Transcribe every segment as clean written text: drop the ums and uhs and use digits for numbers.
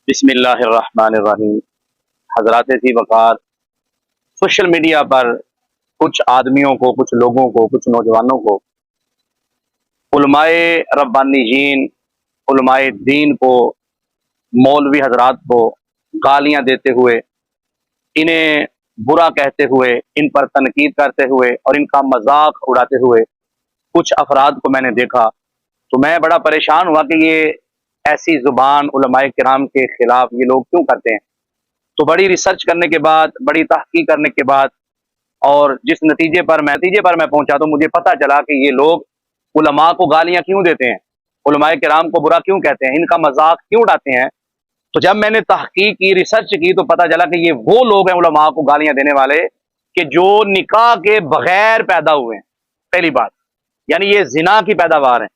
बिस्मिल्लाहिर्रहमानिर्रहीम। हजरात सी वक़ार, social media पर कुछ आदमियों को, कुछ लोगों को, कुछ नौजवानों को उलमाए रब्बानीयीन, उलमाए दीन को, मौलवी हजरात को गालियां देते हुए, इन्हें बुरा कहते हुए, इन पर तनकीद करते हुए और इनका मजाक उड़ाते हुए कुछ अफराद को मैंने देखा, तो मैं बड़ा परेशान हुआ कि ये ऐसी जुबान उलमाए किराम के खिलाफ ये लोग क्यों करते हैं। तो बड़ी रिसर्च करने के बाद, बड़ी तहकीक करने के बाद और जिस नतीजे पर मैं पहुंचा, तो मुझे पता चला कि ये लोग उलमा को गालियां क्यों देते हैं, उलमाए किराम को बुरा क्यों कहते हैं, इनका मजाक क्यों उड़ाते हैं। तो जब मैंने तहकीक की, रिसर्च की, तो पता चला कि ये वो लोग हैं उलमा को गालियां देने वाले कि जो निकाह के बगैर पैदा हुए हैं। पहली बात, यानी ये जिना की पैदावार है।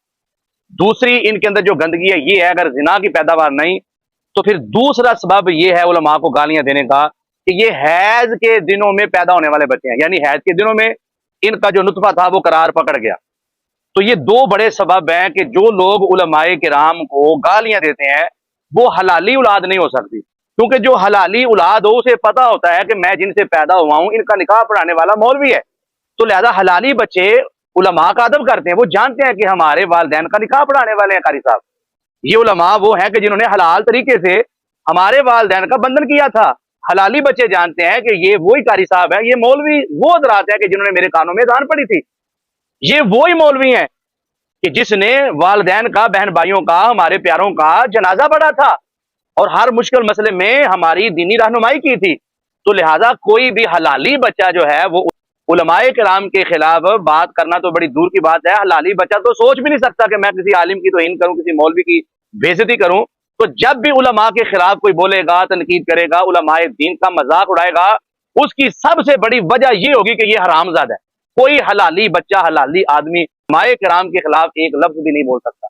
दूसरी, इनके अंदर जो गंदगी है ये है, अगर जिना की पैदावार नहीं तो फिर दूसरा सबब ये है उलमा को गालियां देने का कि ये हैज के दिनों में पैदा होने वाले बच्चे हैं, यानी हैज के दिनों में इनका जो नुतफा था वो करार पकड़ गया। तो ये दो बड़े सबब हैं कि जो लोग उलमाए किराम को गालियां देते हैं वो हलाली औलाद नहीं हो सकती, क्योंकि जो हलाली औलाद हो उसे पता होता है कि मैं जिनसे पैदा हुआ हूं इनका निकाह पढ़ाने वाला मौलवी है। तो लिहाजा हलाली बच्चे उलमा का अदब करते हैं, वो जानते हैं कि हमारे वालिदैन का निकाह पढ़ाने वाले हैं कारी साहब। ये उलमा वो हैं कि जिन्होंने हलाल तरीके से हमारे वालिदैन का बंधन किया था। हलाली बच्चे जानते हैं कि ये वही कारी साहब है, ये मौलवी वो हजरात है कि जिन्होंने मेरे कानों में अज़ान पड़ी थी। ये वही मौलवी हैं कि जिसने वालिदैन का, बहन भाइयों का, हमारे प्यारों का जनाजा पढ़ा था और हर मुश्किल मसले में हमारी दीनी रहनुमाई की थी। तो लिहाजा कोई भी हलाली बच्चा जो है वो उलमाए किराम के खिलाफ बात करना तो बड़ी दूर की बात है। हलाली बच्चा तो सोच भी नहीं सकता कि मैं किसी आलिम की तौहीन करूं, किसी मौलवी की बेइज्जती करूं। तो जब भी उलमा के खिलाफ कोई बोलेगा, तनकीद करेगा, उलमाए दीन का मजाक उड़ाएगा, उसकी सबसे बड़ी वजह ये होगी कि ये हरामजादा है। कोई हलाली बच्चा, हलाली आदमी उलमाए किराम के खिलाफ एक लफ्ज भी नहीं बोल सकता।